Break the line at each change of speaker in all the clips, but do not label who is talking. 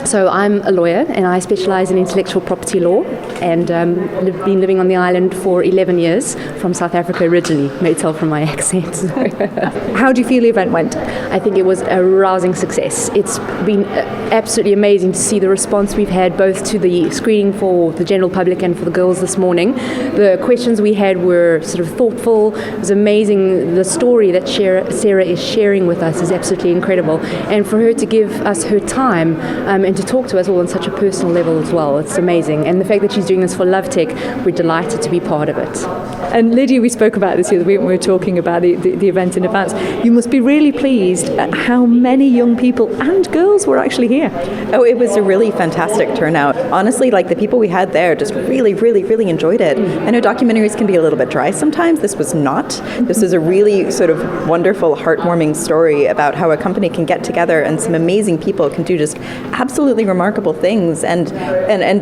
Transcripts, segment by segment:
So I'm a lawyer and I specialise in intellectual property law, and been living on the island for 11 years, from South Africa originally, may tell from my accent.
How do you feel the event went?
I think it was a rousing success. It's been absolutely amazing to see the response we've had, both to the screening for the general public and for the girls this morning. The questions we had were sort of thoughtful. It was amazing. The story that Sarah is sharing with us is absolutely incredible, and for her to give us her time and to talk to us all on such a personal level as well, it's amazing. And the fact that she's doing this for LoveTech, we're delighted to be part of it.
And Lydia, we spoke about this the other week when we were talking about the event in advance. You must be really pleased at how many young people and girls were actually here.
Oh, it was a really fantastic turnout. Honestly, like the people we had there just really, really, really enjoyed it. I know documentaries can be a little bit dry sometimes. This was not. This is a really sort of wonderful, heartwarming story about how a company can get together and some amazing people can do just absolutely remarkable things. And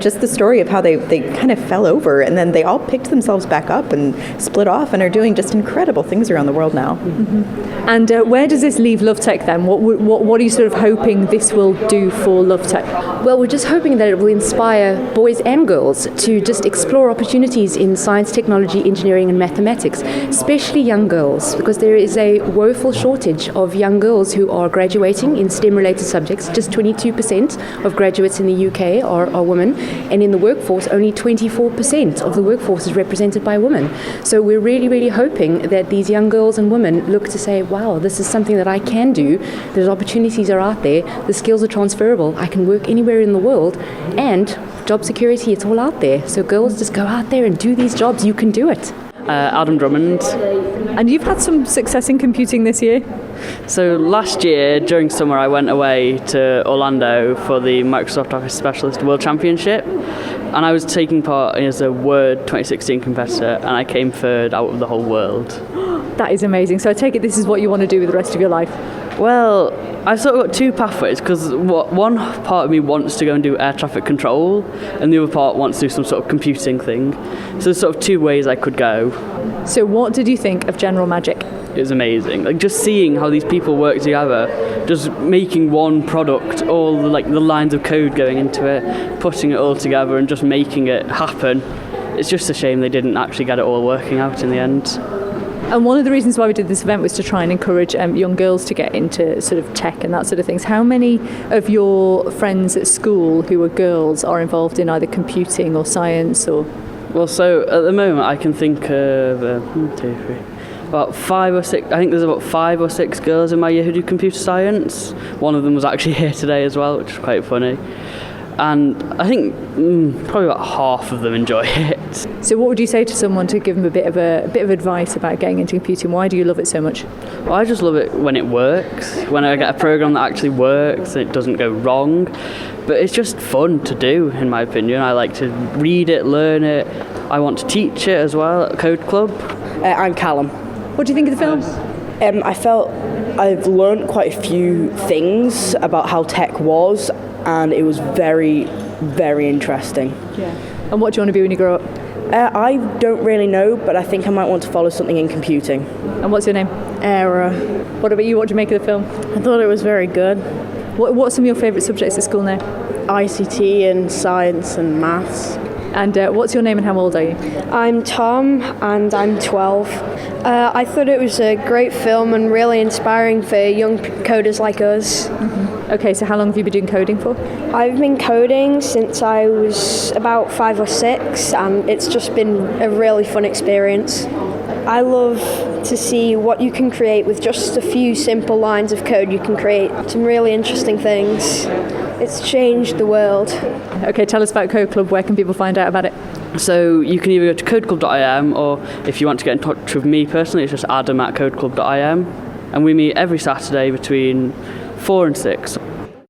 just the story of how they kind of fell over and then they all picked themselves back up and split off and are doing just incredible things around the world now.
Mm-hmm. And where does this leave LoveTech then? What are you sort of hoping this will do for LoveTech?
Well, we're just hoping that it will inspire boys and girls to just explore opportunities in science, technology, engineering and mathematics, especially young girls, because there is a woeful shortage of young girls who are graduating in STEM-related subjects. Just 22% of graduates in the UK are women, and in the workforce, only 24% of the workforce is represented by women. So we're really, really hoping that these young girls and women look to say, wow, this is something that I can do. Those opportunities are out there. The skills are transferable. I can work anywhere in the world. And job security, it's all out there. So girls, just go out there and do these jobs. You can do it.
Adam Drummond.
And you've had some success in computing this year?
So last year, during summer, I went away to Orlando for the Microsoft Office Specialist World Championship, and I was taking part as a Word 2016 competitor, and I came third out of the whole world.
That is amazing. So I take it this is what you want to do with the rest of your life?
Well, I've sort of got two pathways, because one part of me wants to go and do air traffic control, and the other part wants to do some sort of computing thing. So there's sort of two ways I could go.
So what did you think of General Magic?
It was amazing. Like just seeing how these people work together, just making one product, all the lines of code going into it, putting it all together and just making it happen. It's just a shame they didn't actually get it all working out in the end.
And one of the reasons why we did this event was to try and encourage young girls to get into sort of tech and that sort of things. How many of your friends at school who are girls are involved in either computing or science or?
Well, so at the moment I can think of about 5 or 6. I think there's about 5 or 6 girls in my year who do computer science. One of them was actually here today as well, which is quite funny. And I think probably about half of them enjoy it.
So what would you say to someone to give them a bit of advice about getting into computing? Why do you love it so much?
Well, I just love it when it works, when I get a program that actually works and it doesn't go wrong. But it's just fun to do, in my opinion. I like to read it, learn it. I want to teach it as well at Code Club.
I'm Callum.
What do you think of the film?
I felt I've learned quite a few things about how tech was, and it was very, very interesting.
Yeah. And what do you want to be when you grow up?
I don't really know, but I think I might want to follow something in computing.
And what's your name?
Era.
What about you? What do you make of the film?
I thought it was very good.
What are some of your favourite subjects at school now?
ICT and science and maths.
And what's your name and how old are you?
I'm Tom and I'm 12. I thought it was a great film and really inspiring for young coders like us.
Mm-hmm. Okay, so how long have you been doing coding for?
I've been coding since I was about 5 or 6, and it's just been a really fun experience. I love to see what you can create with just a few simple lines of code. You can create some really interesting things. It's changed the world.
Okay, tell us about Code Club. Where can people find out about it?
So you can either go to codeclub.im, or if you want to get in touch with me personally, it's just adam@codeclub.im. And we meet every Saturday between 4 and 6.